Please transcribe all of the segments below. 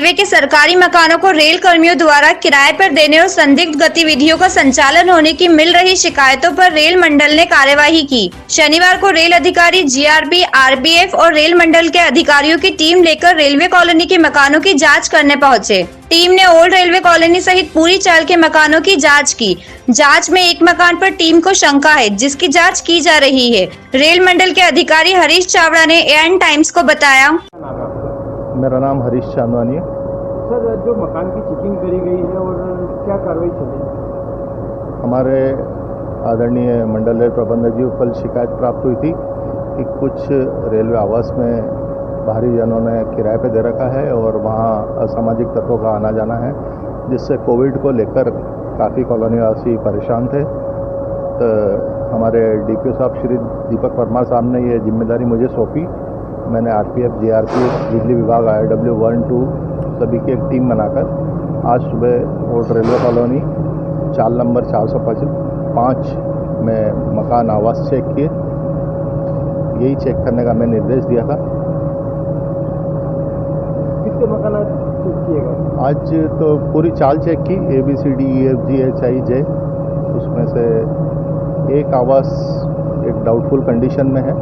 Railway के सरकारी मकानों को रेल कर्मियों द्वारा किराए पर देने और संदिग्ध गतिविधियों का संचालन होने की मिल रही शिकायतों पर रेल मंडल ने कार्यवाही की। शनिवार को रेल अधिकारी जीआरपी, आरपीएफ और रेल मंडल के अधिकारियों की टीम लेकर रेलवे कॉलोनी के मकानों की जांच करने पहुंचे। टीम ने ओल्ड रेलवे कॉलोनी सहित पूरी चाल के मकानों की जांच की। जांच में एक मकान पर टीम को शंका है, जिसकी जांच की जा रही है। रेल मंडल के अधिकारी हरीश चावड़ा ने एएन टाइम्स को बताया। मेरा नाम हरीश चांदवानी है। सर, जो मकान की चेकिंग करी गई है और क्या कार्रवाई चली? हमारे आदरणीय मंडल रेल प्रबंधक जी को कल शिकायत प्राप्त हुई थी कि कुछ रेलवे आवास में बाहरी जनों ने किराए पे दे रखा है और वहाँ असामाजिक तत्वों का आना जाना है, जिससे कोविड को लेकर काफ़ी कॉलोनीवासी परेशान थे। तो हमारे डीपीओ साहब श्री दीपक परमार साहब ने ये जिम्मेदारी मुझे सौंपी। मैंने आरपीएफ, जीआरपीएफ, बिजली विभाग, IRW 1, 2 सभी की एक टीम बनाकर आज सुबह ओल्ड रेलवे कॉलोनी चाल नंबर 405 में मकान आवास चेक किए। यही चेक करने का मैं निर्देश दिया था। कितने मकान चेक किए गए? आज तो पूरी चाल चेक की, ABCDEFGHIJ। उसमें से एक आवास एक डाउटफुल कंडीशन में है,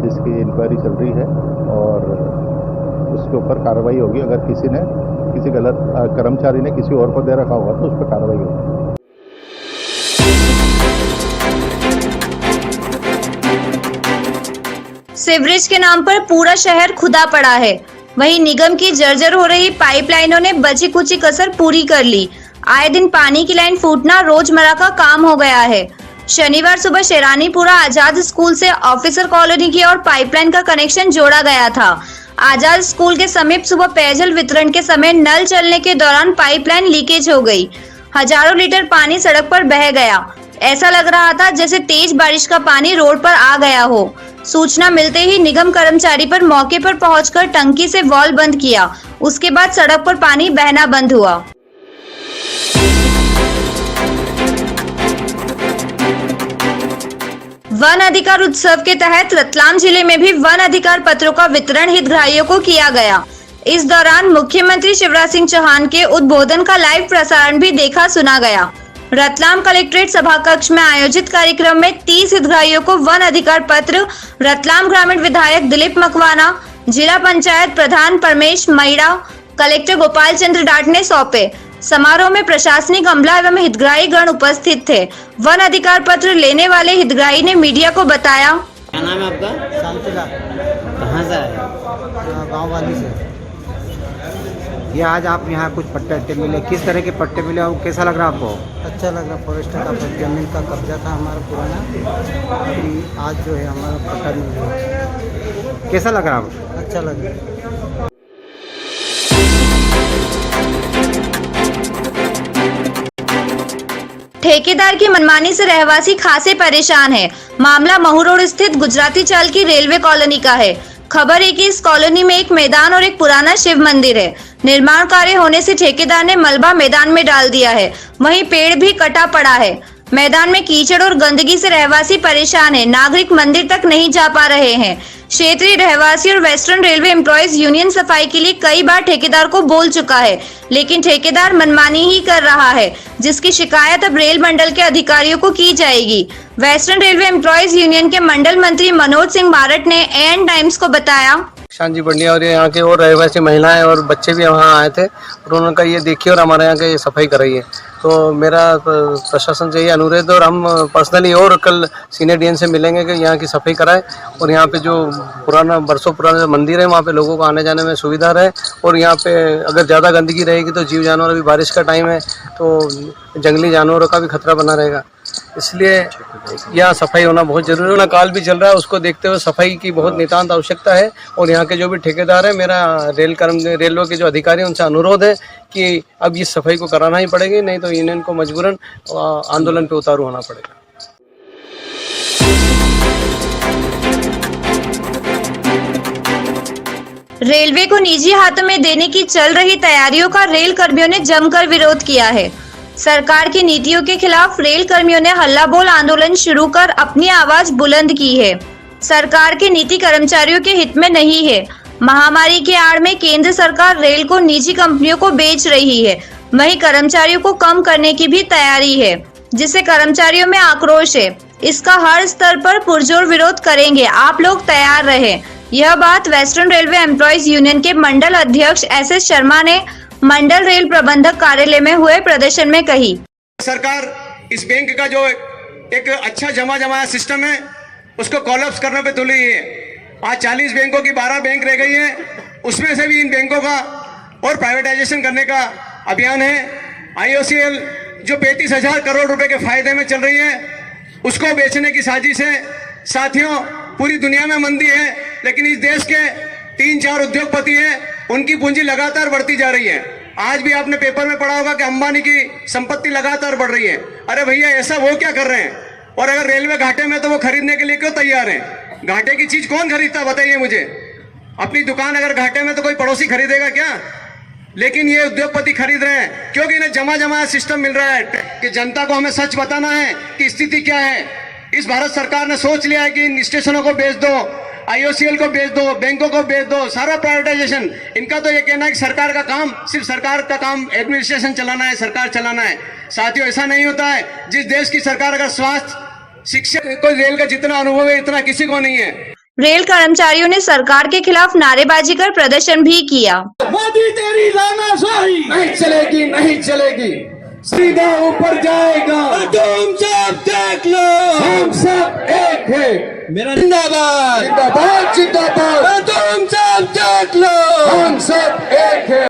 जिसकी इंक्वायरी चल रही है और उसके ऊपर कार्रवाई होगी। अगर किसी गलत कर्मचारी ने किसी और को दे रखा होगा तो उस पर कार्रवाई होगी। सीवरेज के नाम पर पूरा शहर खुदा पड़ा है। वहीं निगम की जर्जर हो रही पाइपलाइनों ने बची कुची कसर पूरी कर ली। आए दिन पानी की लाइन फूटना रोजमर्रा का काम हो गया है। शनिवार सुबह शेरानीपुरा आजाद स्कूल से ऑफिसर कॉलोनी की ओर पाइपलाइन का कनेक्शन जोड़ा गया था। आजाद स्कूल के समीप सुबह पेयजल वितरण के समय नल चलने के दौरान पाइपलाइन लीकेज हो गई। हजारों लीटर पानी सड़क पर बह गया। ऐसा लग रहा था जैसे तेज बारिश का पानी रोड पर आ गया हो। सूचना मिलते ही निगम कर्मचारी पर मौके पर पहुंचकर टंकी से वॉल्व बंद किया। उसके बाद सड़क पर पानी बहना बंद हुआ। वन अधिकार उत्सव के तहत रतलाम जिले में भी वन अधिकार पत्रों का वितरण हितग्राहियों को किया गया। इस दौरान मुख्यमंत्री शिवराज सिंह चौहान के उद्बोधन का लाइव प्रसारण भी देखा सुना गया। रतलाम कलेक्ट्रेट सभा कक्ष में आयोजित कार्यक्रम में 30 हितग्राहियों को वन अधिकार पत्र रतलाम ग्रामीण विधायक दिलीप मकवाना, जिला पंचायत प्रधान परमेश मैड़ा, कलेक्टर गोपाल चंद्र डाट ने सौंपे। समारोह में प्रशासनिक अमला एवं हितग्राही गण उपस्थित थे। वन अधिकार पत्र लेने वाले हितग्राही ने मीडिया को बताया। क्या नाम है आपका? शांतिलाल। कहाँ से आए? गाँव वाली से। ये आज आप यहाँ कुछ पट्टे मिले, किस तरह के पट्टे मिले और कैसा लग रहा आपको? अच्छा लग रहा। फॉरेस्टर का जमीन का कब्जा था हमारा पुराना, अभी आज जो है हमारा पट्टा मिल गया। कैसा लग रहा आपको? अच्छा लग रहा। ठेकेदार की मनमानी से रहवासी खासे परेशान है। मामला महू रोड स्थित गुजराती चाल की रेलवे कॉलोनी का है। खबर है कि इस कॉलोनी में एक मैदान और एक पुराना शिव मंदिर है। निर्माण कार्य होने से ठेकेदार ने मलबा मैदान में डाल दिया है। वहीं पेड़ भी कटा पड़ा है। मैदान में कीचड़ और गंदगी से रहवासी परेशान है। नागरिक मंदिर तक नहीं जा पा रहे हैं। क्षेत्रीय रहवासी और वेस्टर्न रेलवे एम्प्लॉयज यूनियन सफाई के लिए कई बार ठेकेदार को बोल चुका है, लेकिन ठेकेदार मनमानी ही कर रहा है, जिसकी शिकायत अब रेल मंडल के अधिकारियों को की जाएगी। वेस्टर्न रेलवे एम्प्लॉयज यूनियन के मंडल मंत्री मनोज सिंह बारट ने एएन टाइम्स को बताया। शांति बंडिया और यहाँ के और रहवासी महिलाएं और बच्चे भी वहाँ आए थे और उन्होंने कहा ये देखिए और हमारे यहाँ की सफाई कराइए। तो मेरा प्रशासन से ये अनुरोध है और हम पर्सनली और कल सीनियर डीएन से मिलेंगे कि यहाँ की सफाई कराएं और यहाँ पे जो पुराना बरसों पुराना मंदिर है वहाँ पे लोगों को आने जाने में सुविधा रहे। और यहाँ पे अगर ज़्यादा गंदगी रहेगी तो जीव जानवर, अभी बारिश का टाइम है तो जंगली जानवरों का भी खतरा बना रहेगा, इसलिए यहाँ सफाई होना बहुत जरूरी है। काल भी चल रहा है, उसको देखते हुए सफाई की बहुत नितांत आवश्यकता है। और यहाँ के जो भी ठेकेदार है, मेरा रेलवे के जो अधिकारी हैं उनसे अनुरोध है कि अब इस सफाई को कराना ही पड़ेगी, नहीं तो यूनियन को मजबूरन आंदोलन पे उतारू होना पड़ेगा। रेलवे को निजी हाथों में देने की चल रही तैयारियों का रेल कर्मियों ने जमकर विरोध किया है। सरकार की नीतियों के खिलाफ रेल कर्मियों ने हल्ला बोल आंदोलन शुरू कर अपनी आवाज बुलंद की है। सरकार की नीति कर्मचारियों के हित में नहीं है। महामारी के आड़ में केंद्र सरकार रेल को निजी कंपनियों को बेच रही है, वहीं कर्मचारियों को कम करने की भी तैयारी है, जिससे कर्मचारियों में आक्रोश है। इसका हर स्तर पर पुरजोर विरोध करेंगे, आप लोग तैयार रहें। यह बात वेस्टर्न रेलवे एम्प्लॉइज यूनियन के मंडल अध्यक्ष एस शर्मा ने मंडल रेल प्रबंधक कार्यालय में हुए प्रदर्शन में कही। सरकार इस बैंक का जो एक अच्छा जमाया सिस्टम है उसको कॉलअप्स करने पे तुली है। आज 40 बैंकों की 12 बैंक रह गई हैं, उसमें से भी इन बैंकों का और प्राइवेटाइजेशन करने का अभियान है। IOCL जो 35,000 करोड़ रुपए के फायदे में चल रही है उसको बेचने की साजिश है। साथियों, पूरी दुनिया में मंदी है, लेकिन इस देश के 3-4 उद्योगपति हैं, उनकी पूंजी लगातार बढ़ती जा रही है। आज भी आपने पेपर में पढ़ा होगा कि अंबानी की संपत्ति लगातार बढ़ रही है। अरे भैया, ऐसा वो क्या कर रहे हैं? और अगर रेलवे घाटे में तो वो खरीदने के लिए क्यों तैयार हैं? घाटे की चीज कौन खरीदता, बताइए मुझे। अपनी दुकान अगर घाटे में तो कोई पड़ोसी खरीदेगा क्या? लेकिन ये उद्योगपति खरीद रहे हैं क्योंकि इन्हें जमा सिस्टम मिल रहा है कि जनता को हमें सच बताना है कि स्थिति क्या है। इस भारत सरकार ने सोच लिया है कि इन स्टेशनों को बेच दो, IOCL को बेच दो, बैंकों को बेच दो, सारा प्राइवेटाइजेशन। इनका तो ये कहना है कि सरकार का काम, सिर्फ सरकार का काम एडमिनिस्ट्रेशन चलाना है, सरकार चलाना है। साथियों, ऐसा नहीं होता है। जिस देश की सरकार अगर स्वास्थ्य, शिक्षा को रेल का जितना अनुभव है इतना किसी को नहीं है। रेल कर्मचारियों ने सरकार के खिलाफ नारेबाजी कर प्रदर्शन भी किया। मोदी तेरी तानाशाही नहीं चलेगी, नहीं चलेगी, सीधा ऊपर जाएगा। तुम सब देख लो, हम सब एक है। मेरा जिंदाबाद जिंदाबाद जिंदाबाद, तुम सब देख लो, हम सब एक है।